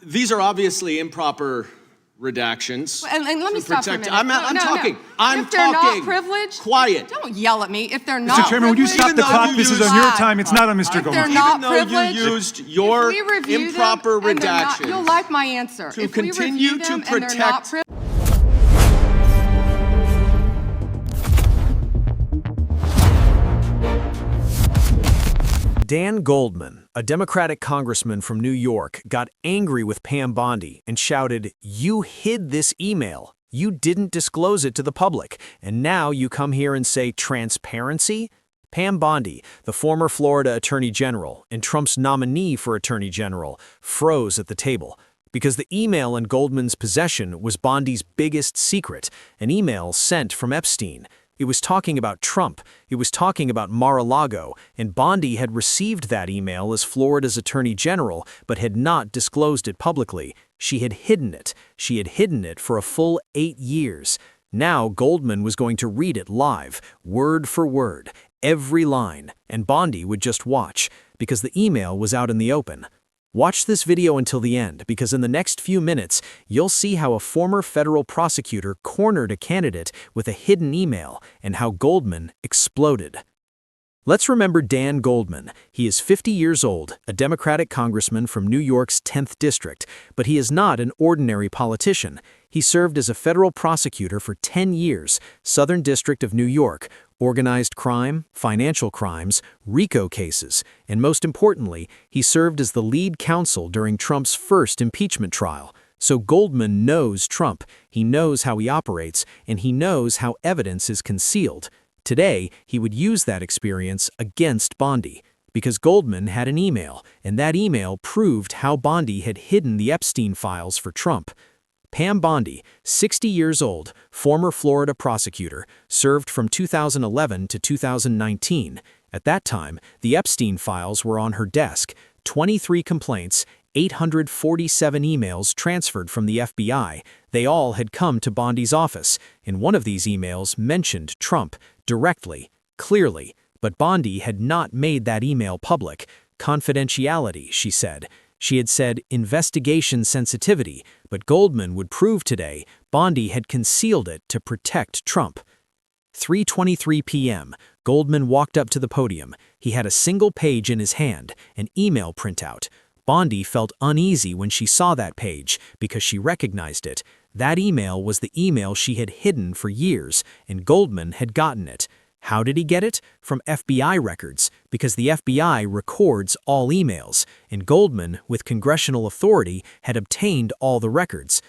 These are obviously improper redactions. And let me stop for a minute. I'm talking. I'm if they're talking. not privileged, Quiet. don't yell at me. If they're not Mr. Chairman, would you stop the clock? This is on your time. It's not on Mr. Goldman. If they're not Even though privileged, you used your if we review improper them and they're not- redactions you'll like my answer. to If we continue review to them and they're not protect Dan Goldman, a Democratic congressman from New York, got angry with Pam Bondi and shouted, "You hid this email. You didn't disclose it to the public, and now you come here and say transparency?" Pam Bondi, the former Florida Attorney General and Trump's nominee for Attorney General, froze at the table because the email in Goldman's possession was Bondi's biggest secret, an email sent from Epstein. It was talking about Trump, it was talking about Mar-a-Lago, and Bondi had received that email as Florida's Attorney General but had not disclosed it publicly. She had hidden it. She had hidden it for a full 8 years. Now Goldman was going to read it live, word for word, every line, and Bondi would just watch, because the email was out in the open. Watch this video until the end, because in the next few minutes, you'll see how a former federal prosecutor cornered a candidate with a hidden email and how Goldman exploded. Let's remember Dan Goldman. He is 50 years old, a Democratic congressman from New York's 10th District, but he is not an ordinary politician. He served as a federal prosecutor for 10 years, Southern District of New York, organized crime, financial crimes, RICO cases, and most importantly, he served as the lead counsel during Trump's first impeachment trial. So Goldman knows Trump, he knows how he operates, and he knows how evidence is concealed. Today, he would use that experience against Bondi, because Goldman had an email, and that email proved how Bondi had hidden the Epstein files for Trump. Pam Bondi, 60 years old, former Florida prosecutor, served from 2011 to 2019. At that time, the Epstein files were on her desk, 23 complaints, 847 emails transferred from the FBI. They all had come to Bondi's office, and one of these emails mentioned Trump, directly, clearly, but Bondi had not made that email public. Confidentiality, she said. She had said investigation sensitivity, but Goldman would prove today Bondi had concealed it to protect Trump. 3:23 p.m., Goldman walked up to the podium. He had a single page in his hand, an email printout. Bondi felt uneasy when she saw that page because she recognized it. That email was the email she had hidden for years, and Goldman had gotten it. How did he get it? From FBI records, because the FBI records all emails, and Goldman, with congressional authority, had obtained all the records.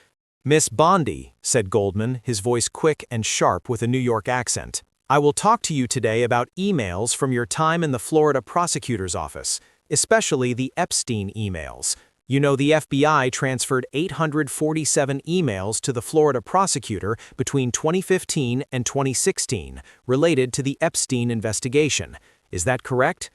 "Miss Bondi," said Goldman, his voice quick and sharp with a New York accent, "I will talk to you today about emails from your time in the Florida prosecutor's office, especially the Epstein emails. You know, the FBI transferred 847 emails to the Florida prosecutor between 2015 and 2016, related to the Epstein investigation. Is that correct?"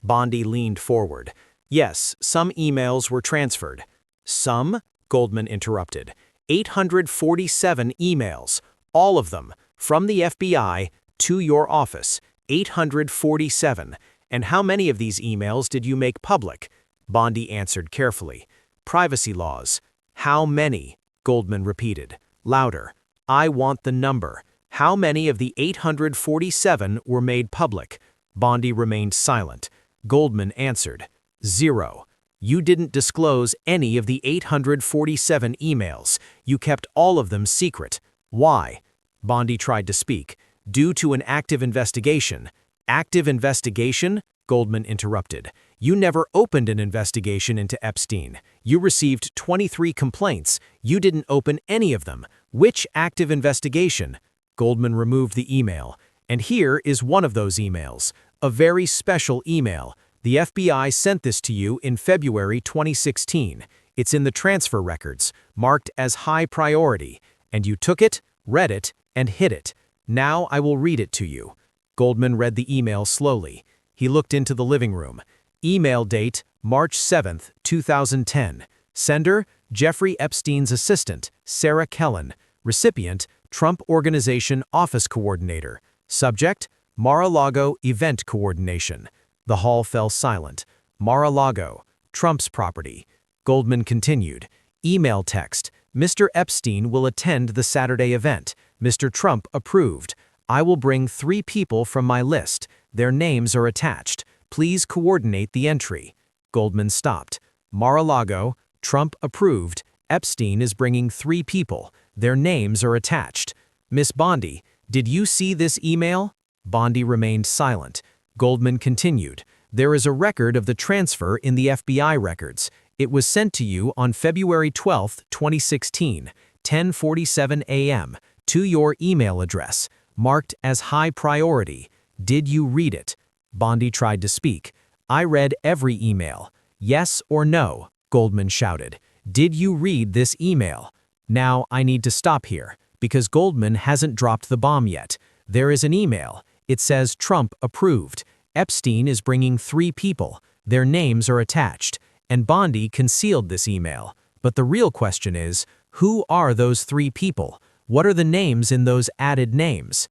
Bondi leaned forward. "Yes, some emails were transferred." "Some?" Goldman interrupted. 847 emails, all of them, from the FBI to your office. 847. And how many of these emails did you make public? Bondi answered carefully. "Privacy laws." "How many?" Goldman repeated, louder. "I want the number. How many of the 847 were made public?" Bondi remained silent. Goldman answered, "0. You didn't disclose any of the 847 emails. You kept all of them secret. Why?" Bondi tried to speak. "Due to an active investigation." "Active investigation?" Goldman interrupted. "You never opened an investigation into Epstein. You received 23 complaints. You didn't open any of them. Which active investigation?" Goldman removed the email. "And here is one of those emails. A very special email. The FBI sent this to you in February 2016. It's in the transfer records, marked as high priority. And you took it, read it, and hid it. Now I will read it to you." Goldman read the email slowly. He looked into the living room. Email date, March 7, 2010. Sender, Jeffrey Epstein's assistant, Sarah Kellen. Recipient, Trump Organization Office Coordinator. Subject, Mar-a-Lago Event Coordination. The hall fell silent. Mar-a-Lago, Trump's property. Goldman continued. Email text. Mr. Epstein will attend the Saturday event. Mr. Trump approved. I will bring 3 people from my list. Their names are attached. Please coordinate the entry. Goldman stopped. Mar-a-Lago, Trump approved. Epstein is bringing 3 people. Their names are attached. Miss Bondi, did you see this email? Bondi remained silent. Goldman continued. There is a record of the transfer in the FBI records. It was sent to you on February 12, 2016, 10:47 a.m., to your email address, marked as high priority. Did you read it? Bondi tried to speak. I read every email. Yes or no? Goldman shouted. Did you read this email? Now I need to stop here, because Goldman hasn't dropped the bomb yet. There is an email. It says Trump approved. Epstein is bringing 3 people. Their names are attached. And Bondi concealed this email. But the real question is, who are those 3 people? What are the names in those added names?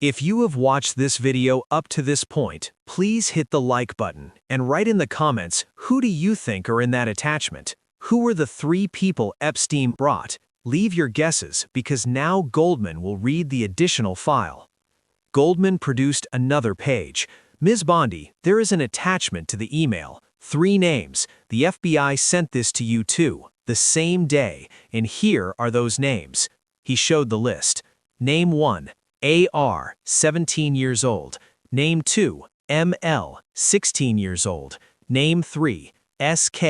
If you have watched this video up to this point, please hit the like button and write in the comments, who do you think are in that attachment? Who were the 3 people Epstein brought? Leave your guesses, because now Goldman will read the additional file. Goldman produced another page. Ms. Bondi, there is an attachment to the email. 3 names. The FBI sent this to you too, the same day, and here are those names. He showed the list. Name 1, AR, 17 years old. Name 2, ML, 16 years old. Name 3, SK,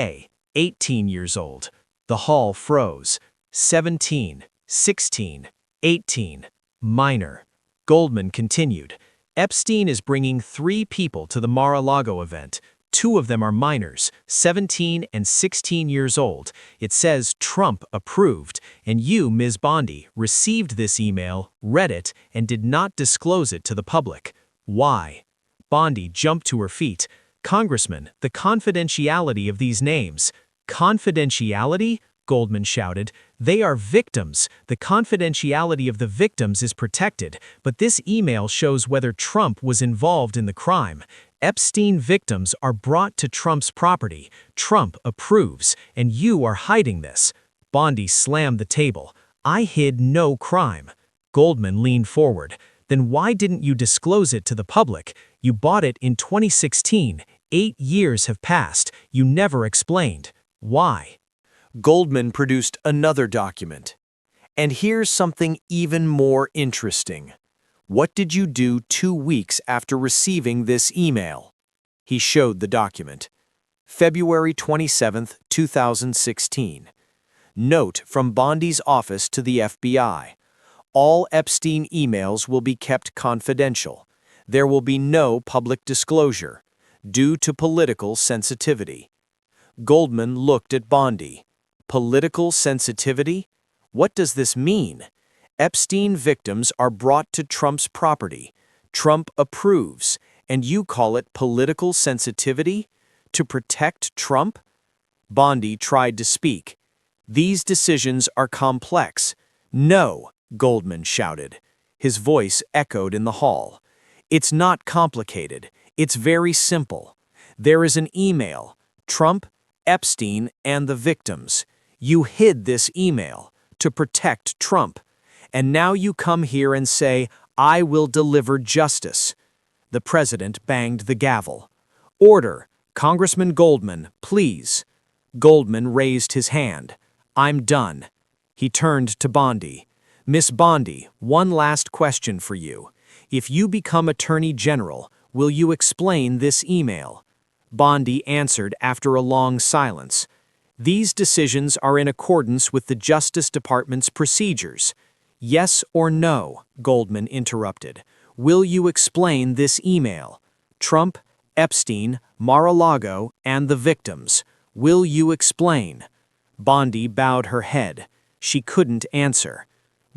18 years old. The hall froze. 17, 16, 18, minor. Goldman continued. Epstein is bringing 3 people to the Mar-a-Lago event. 2 of them are minors, 17 and 16 years old. It says Trump approved, and you, Ms. Bondi, received this email, read it, and did not disclose it to the public. Why? Bondi jumped to her feet. Congressman, the confidentiality of these names. Confidentiality? Goldman shouted. They are victims. The confidentiality of the victims is protected, but this email shows whether Trump was involved in the crime. Epstein victims are brought to Trump's property. Trump approves, and you are hiding this. Bondi slammed the table. I hid no crime. Goldman leaned forward. Then why didn't you disclose it to the public? You bought it in 2016. 8 years have passed. You never explained. Why? Goldman produced another document. And here's something even more interesting. What did you do 2 weeks after receiving this email? He showed the document. February 27, 2016. Note from Bondi's office to the FBI. All Epstein emails will be kept confidential. There will be no public disclosure, due to political sensitivity. Goldman looked at Bondi. Political sensitivity? What does this mean? Epstein victims are brought to Trump's property. Trump approves, and you call it political sensitivity? To protect Trump? Bondi tried to speak. These decisions are complex. No, Goldman shouted. His voice echoed in the hall. It's not complicated. It's very simple. There is an email. Trump, Epstein, and the victims. You hid this email to protect Trump. And now you come here and say, I will deliver justice. The president banged the gavel. Order, Congressman Goldman, please. Goldman raised his hand. I'm done. He turned to Bondi. Miss Bondi, one last question for you. If you become Attorney General, will you explain this email? Bondi answered after a long silence. These decisions are in accordance with the Justice Department's procedures. Yes or no, Goldman interrupted. Will you explain this email? Trump, Epstein, Mar-a-Lago, and the victims. Will you explain? Bondi bowed her head. She couldn't answer.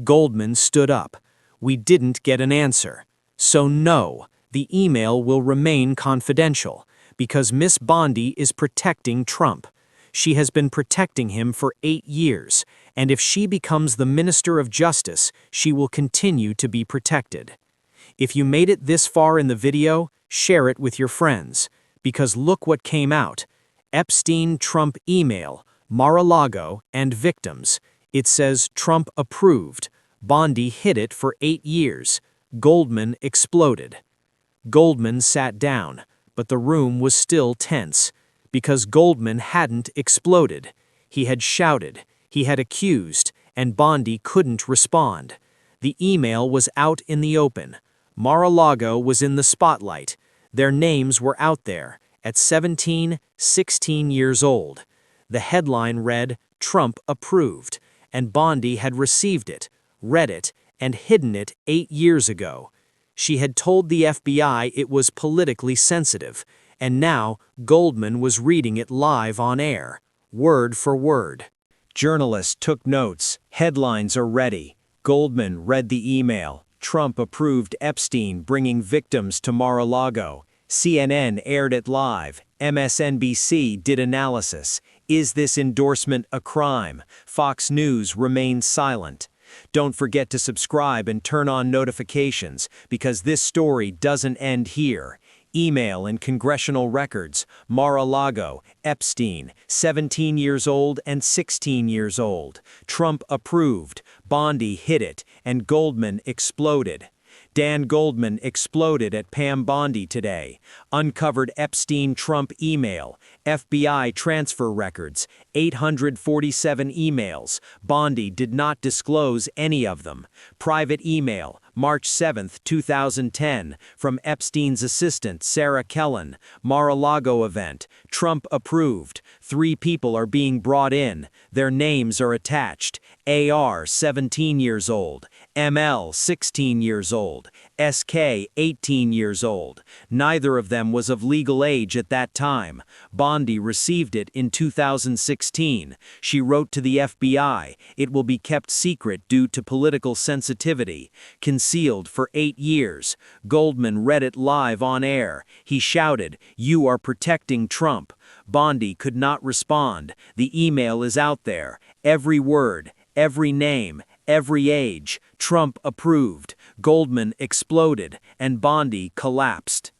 Goldman stood up. We didn't get an answer. So no, the email will remain confidential, because Miss Bondi is protecting Trump. She has been protecting him for 8 years, and if she becomes the Minister of Justice, she will continue to be protected. If you made it this far in the video, share it with your friends, because look what came out. Epstein-Trump email, Mar-a-Lago and victims. It says Trump approved. Bondi hid it for 8 years. Goldman exploded. Goldman sat down, but the room was still tense, because Goldman hadn't exploded. He had shouted, he had accused, and Bondi couldn't respond. The email was out in the open. Mar-a-Lago was in the spotlight. Their names were out there, at 17, 16 years old. The headline read, Trump approved, and Bondi had received it, read it, and hidden it 8 years ago. She had told the FBI it was politically sensitive, and now Goldman was reading it live on air, word for word. Journalists took notes. Headlines are ready. Goldman read the email. Trump approved Epstein bringing victims to Mar-a-Lago. CNN aired it live. MSNBC did analysis. Is this endorsement a crime? Fox News remains silent. Don't forget to subscribe and turn on notifications, because this story doesn't end here. Email and congressional records, Mar-a-Lago, Epstein, 17 years old and 16 years old. Trump approved, Bondi hid it, and Goldman exploded. Dan Goldman exploded at Pam Bondi today. Uncovered Epstein-Trump email, FBI transfer records, 847 emails. Bondi did not disclose any of them. Private email, March 7, 2010, from Epstein's assistant, Sarah Kellen. Mar-a-Lago event. Trump approved. 3 people are being brought in. Their names are attached. AR, 17 years old. ML, 16 years old. SK, 18 years old. Neither of them was of legal age at that time. Bondi received it in 2016. She wrote to the FBI, it will be kept secret due to political sensitivity. Concealed for 8 years. Goldman read it live on air. He shouted, "You are protecting Trump." Bondi could not respond. The email is out there. Every word, every name, every age. Trump approved. Goldman exploded, and Bondi collapsed.